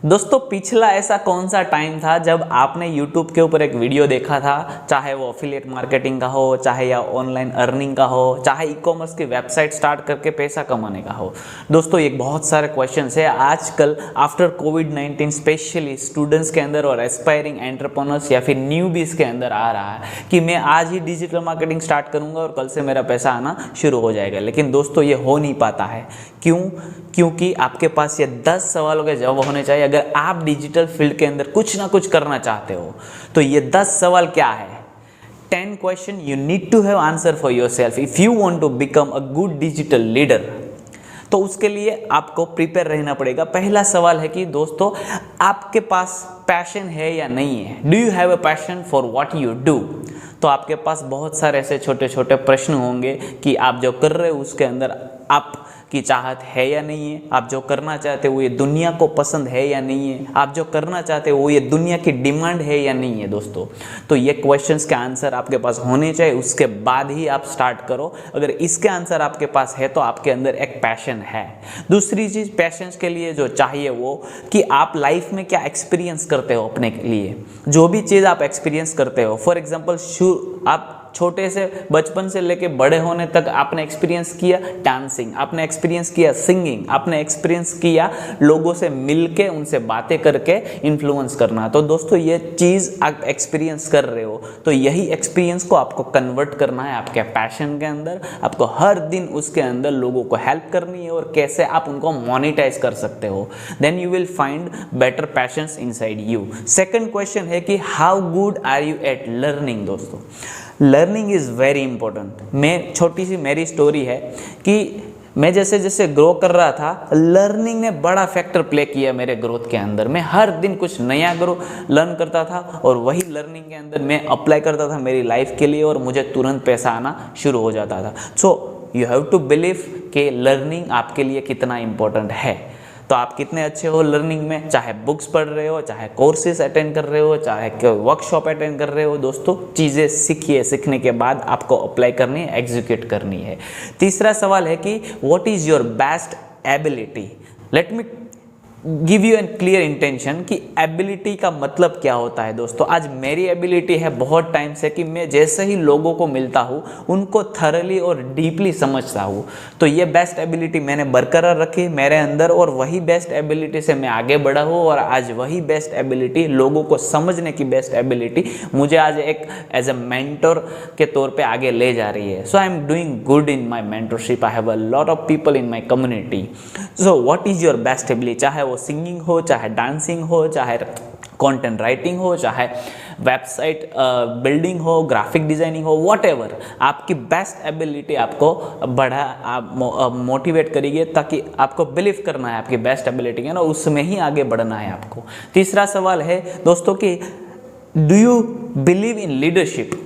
दोस्तों पिछला ऐसा कौन सा टाइम था जब आपने YouTube के ऊपर एक वीडियो देखा था, चाहे वो एफिलिएट मार्केटिंग का हो, चाहे या ऑनलाइन अर्निंग का हो, चाहे ई कॉमर्स की वेबसाइट स्टार्ट करके पैसा कमाने का हो। दोस्तों ये बहुत सारे क्वेश्चंस है आजकल आफ्टर कोविड-19 स्पेशली स्टूडेंट्स के अंदर और एस्पायरिंग एंटरप्रेन्योर्स या फिर न्यूबीज के अंदर आ रहा है कि मैं आज ही डिजिटल मार्केटिंग स्टार्ट करूंगा और कल से मेरा पैसा आना शुरू हो जाएगा। लेकिन दोस्तों ये हो नहीं पाता है। क्यों? क्योंकि आपके पास ये 10 सवालों के जवाब होने चाहिए। अगर आप डिजिटल फील्ड के अंदर कुछ ना कुछ करना चाहते हो तो ये 10 सवाल क्या है? 10 question you need to have answer for yourself if you want to become a good digital leader. तो उसके लिए आपको प्रिपेयर रहना पड़ेगा। पहला सवाल है कि दोस्तों आपके पास पैशन है या नहीं है? Do you have a passion for what you do? तो आपके पास बहुत सारे ऐसे छोटे छोटे प्रश्न होंगे कि आप जो कर रहे हो उसके अंदर आप की चाहत है या नहीं है, आप जो करना चाहते हो ये दुनिया को पसंद है या नहीं है, आप जो करना चाहते हो ये दुनिया की डिमांड है या नहीं है। दोस्तों तो ये क्वेश्चंस के आंसर आपके पास होने चाहिए, उसके बाद ही आप स्टार्ट करो। अगर इसके आंसर आपके पास है तो आपके अंदर एक पैशन है। दूसरी चीज़ पैशन के लिए जो चाहिए वो कि आप लाइफ में क्या एक्सपीरियंस करते हो अपने लिए, जो भी चीज़ आप एक्सपीरियंस करते हो। फॉर एग्जाम्पल आप छोटे से बचपन से लेके बड़े होने तक आपने एक्सपीरियंस किया डांसिंग, आपने एक्सपीरियंस किया सिंगिंग, आपने एक्सपीरियंस किया लोगों से मिलके उनसे बातें करके इन्फ्लुएंस करना। तो दोस्तों ये चीज़ आप एक्सपीरियंस कर रहे हो तो यही एक्सपीरियंस को आपको कन्वर्ट करना है आपके पैशन के अंदर। आपको हर दिन उसके अंदर लोगों को हेल्प करनी है और कैसे आप उनको मोनेटाइज कर सकते हो। Then you will find better passions inside you. Second question है कि how good are you at learning. दोस्तों लर्निंग इज़ वेरी इंपॉर्टेंट। मैं छोटी सी मेरी स्टोरी है कि मैं जैसे जैसे ग्रो कर रहा था लर्निंग ने बड़ा फैक्टर प्ले किया मेरे ग्रोथ के अंदर। मैं हर दिन कुछ नया लर्न करता था और वही लर्निंग के अंदर मैं अप्लाई करता था मेरी लाइफ के लिए और मुझे तुरंत पैसा आना शुरू हो जाता था। So you have to believe कि लर्निंग आपके लिए कितना इंपॉर्टेंट है। तो आप कितने अच्छे हो लर्निंग में, चाहे बुक्स पढ़ रहे हो, चाहे कोर्सेज अटेंड कर रहे हो, चाहे वर्कशॉप अटेंड कर रहे हो। दोस्तों चीज़ें सीखिए, सीखने के बाद आपको अप्लाई करनी है, एग्जीक्यूट करनी है। तीसरा सवाल है कि what is your best ability. Let me give you an clear intention कि एबिलिटी का मतलब क्या होता है। दोस्तों आज मेरी एबिलिटी है बहुत टाइम से कि मैं जैसे ही लोगों को मिलता हूँ उनको थरली और डीपली समझता हूँ। तो ये बेस्ट एबिलिटी मैंने बरकरार रखी मेरे अंदर और वही बेस्ट एबिलिटी से मैं आगे बढ़ा हूँ और आज वही बेस्ट एबिलिटी, लोगों को समझने की बेस्ट एबिलिटी मुझे आज एक एज ए मेंटर के तौर पे आगे ले जा रही है। So I am doing good in my mentorship. I have a lot of people in my community. So what is your best ability, चाहे वो सिंगिंग हो, चाहे डांसिंग हो, चाहे कंटेंट राइटिंग हो, चाहे वेबसाइट बिल्डिंग हो, ग्राफिक डिजाइनिंग हो, व्हाटएवर, आपकी बेस्ट एबिलिटी आपको मोटिवेट करेगी ताकि आपको बिलीव करना है आपकी बेस्ट एबिलिटी है ना, उसमें ही आगे बढ़ना है आपको। तीसरा सवाल है दोस्तों कि do you believe in leadership.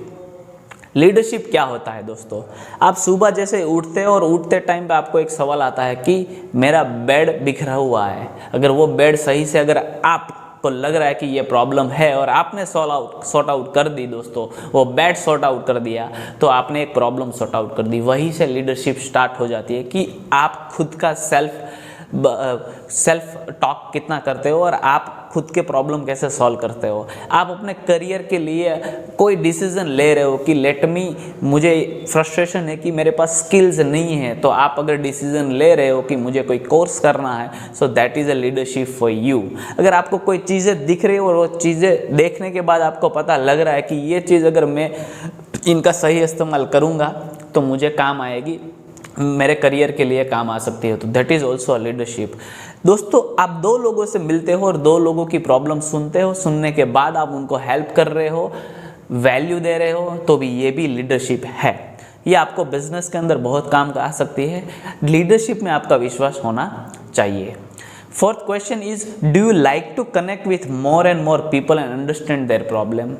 Leadership क्या होता है दोस्तों? आप सुबह जैसे उठते हो और उठते टाइम पे आपको एक सवाल आता है कि मेरा बेड बिखरा हुआ है। अगर वो बेड सही से अगर आपको लग रहा है कि ये प्रॉब्लम है और आपने सॉर्ट आउट कर दी दोस्तों, वो बेड सॉर्ट आउट कर दिया तो आपने एक प्रॉब्लम सॉर्ट आउट कर दी। वहीं से लीडरशिप स्टार्ट हो जाती है कि आप खुद का सेल्फ टॉक कितना करते हो और आप खुद के प्रॉब्लम कैसे सॉल्व करते हो। आप अपने करियर के लिए कोई डिसीजन ले रहे हो कि मुझे फ्रस्ट्रेशन है कि मेरे पास स्किल्स नहीं है, तो आप अगर डिसीजन ले रहे हो कि मुझे कोई कोर्स करना है, so that is a leadership for you. अगर आपको कोई चीज़ें दिख रही हो और वो चीज़ें देखने के बाद आपको पता लग रहा है कि ये चीज़ अगर मैं इनका सही इस्तेमाल करूँगा तो मुझे काम आएगी, मेरे करियर के लिए काम आ सकती है, तो that is also a leadership. दोस्तों आप दो लोगों से मिलते हो और दो लोगों की प्रॉब्लम सुनते हो, सुनने के बाद आप उनको हेल्प कर रहे हो, वैल्यू दे रहे हो, तो भी ये भी लीडरशिप है। ये आपको बिजनेस के अंदर बहुत काम आ सकती है। लीडरशिप में आपका विश्वास होना चाहिए। Fourth question is do you like to connect with more and more people and understand their problem.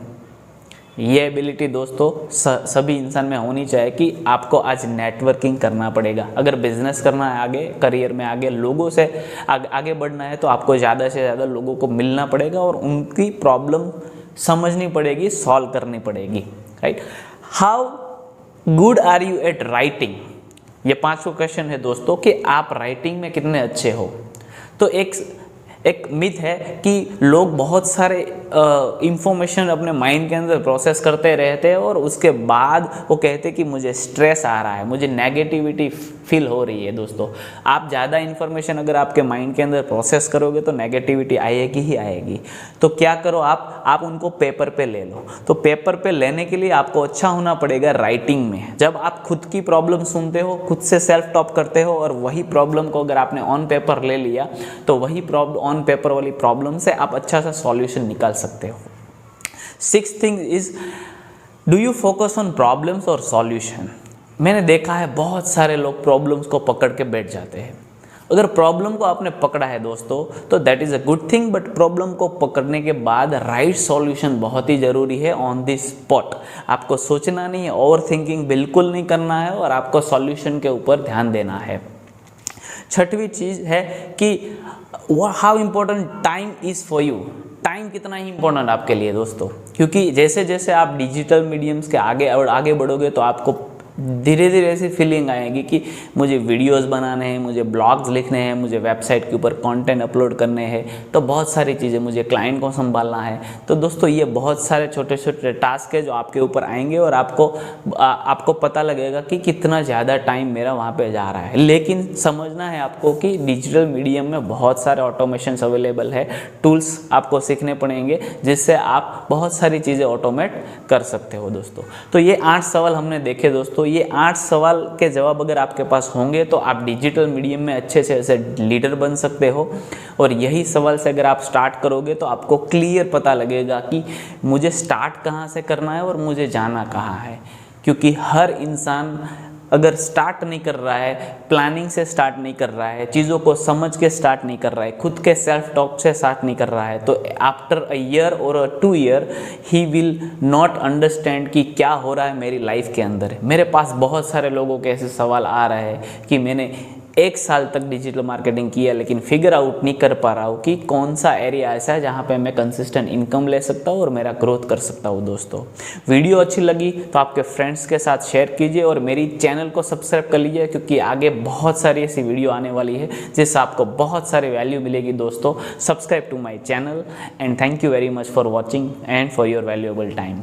ये एबिलिटी दोस्तों सभी इंसान में होनी चाहिए कि आपको आज नेटवर्किंग करना पड़ेगा। अगर बिजनेस करना है आगे, करियर में आगे, लोगों से आगे बढ़ना है तो आपको ज़्यादा से ज़्यादा लोगों को मिलना पड़ेगा और उनकी प्रॉब्लम समझनी पड़ेगी, सॉल्व करनी पड़ेगी, right. How good are you at writing. ये 5वां क्वेश्चन है दोस्तों कि आप राइटिंग में कितने अच्छे हो। तो एक मिथ है कि लोग बहुत सारे इंफॉर्मेशन अपने माइंड के अंदर प्रोसेस करते रहते हैं और उसके बाद वो कहते हैं कि मुझे स्ट्रेस आ रहा है, मुझे नेगेटिविटी फील हो रही है। दोस्तों, आप ज़्यादा इन्फॉर्मेशन अगर आपके माइंड के अंदर प्रोसेस करोगे तो नेगेटिविटी आएगी ही आएगी। तो क्या करो, आप उनको पेपर पे ले लो। तो पेपर पे लेने के लिए आपको अच्छा होना पड़ेगा राइटिंग में। जब आप खुद की प्रॉब्लम सुनते हो, खुद से सेल्फ टॉक करते हो और वही प्रॉब्लम को अगर आपने ऑन पेपर ले लिया तो वही ऑन पेपर वाली प्रॉब्लम से आप अच्छा सा सॉल्यूशन निकाल सकते हो। 6th thing is, do you focus on problems और सॉल्यूशन। मैंने देखा है बहुत सारे लोग प्रॉब्लम्स को पकड़ के बैठ जाते हैं। अगर प्रॉब्लम को आपने पकड़ा है दोस्तों तो that is a good thing, but problem को पकड़ने के बाद राइट सॉल्यूशन बहुत ही ज़रूरी है ऑन द स्पॉट। आपको सोचना नहीं है, ओवर थिंकिंग बिल्कुल नहीं करना है और आपको सॉल्यूशन के ऊपर ध्यान देना है। 6वीं चीज़ है कि how important time is for you. Time कितना ही इंपॉर्टेंट आपके लिए दोस्तों, क्योंकि जैसे जैसे आप डिजिटल मीडियम्स के आगे बढ़ोगे तो आपको धीरे धीरे ऐसी फीलिंग आएगी कि मुझे वीडियोस बनाने हैं, मुझे ब्लॉग्स लिखने हैं, मुझे वेबसाइट के ऊपर कंटेंट अपलोड करने हैं, तो बहुत सारी चीज़ें, मुझे क्लाइंट को संभालना है। तो दोस्तों, ये बहुत सारे छोटे छोटे टास्क है जो आपके ऊपर आएंगे और आपको पता लगेगा कि कितना ज़्यादा टाइम मेरा वहाँ पे जा रहा है। लेकिन समझना है आपको कि डिजिटल मीडियम में बहुत सारे ऑटोमेशंस अवेलेबल है, टूल्स आपको सीखने पड़ेंगे जिससे आप बहुत सारी चीज़ें ऑटोमेट कर सकते हो दोस्तों। तो ये 8 सवाल हमने देखे दोस्तों। तो ये 8 सवाल के जवाब अगर आपके पास होंगे तो आप डिजिटल मीडियम में अच्छे से ऐसे लीडर बन सकते हो। और यही सवाल से अगर आप स्टार्ट करोगे तो आपको क्लियर पता लगेगा कि मुझे स्टार्ट कहाँ से करना है और मुझे जाना कहाँ है। क्योंकि हर इंसान अगर स्टार्ट नहीं कर रहा है, प्लानिंग से स्टार्ट नहीं कर रहा है, चीज़ों को समझ के स्टार्ट नहीं कर रहा है, खुद के सेल्फ टॉक से स्टार्ट नहीं कर रहा है, तो आफ्टर अ ईयर और 2 year he will not understand कि क्या हो रहा है मेरी लाइफ के अंदर। मेरे पास बहुत सारे लोगों के ऐसे सवाल आ रहे हैं कि मैंने 1 साल तक डिजिटल मार्केटिंग किया लेकिन फिगर आउट नहीं कर पा रहा हूँ कि कौन सा एरिया ऐसा है जहाँ पे मैं कंसिस्टेंट इनकम ले सकता हूँ और मेरा ग्रोथ कर सकता हूँ। दोस्तों, वीडियो अच्छी लगी तो आपके फ्रेंड्स के साथ शेयर कीजिए और मेरी चैनल को सब्सक्राइब कर लीजिए, क्योंकि आगे बहुत सारी ऐसी वीडियो आने वाली है जिससे आपको बहुत सारी वैल्यू मिलेगी। दोस्तों, subscribe to my channel and thank you very much for watching and for your valuable time.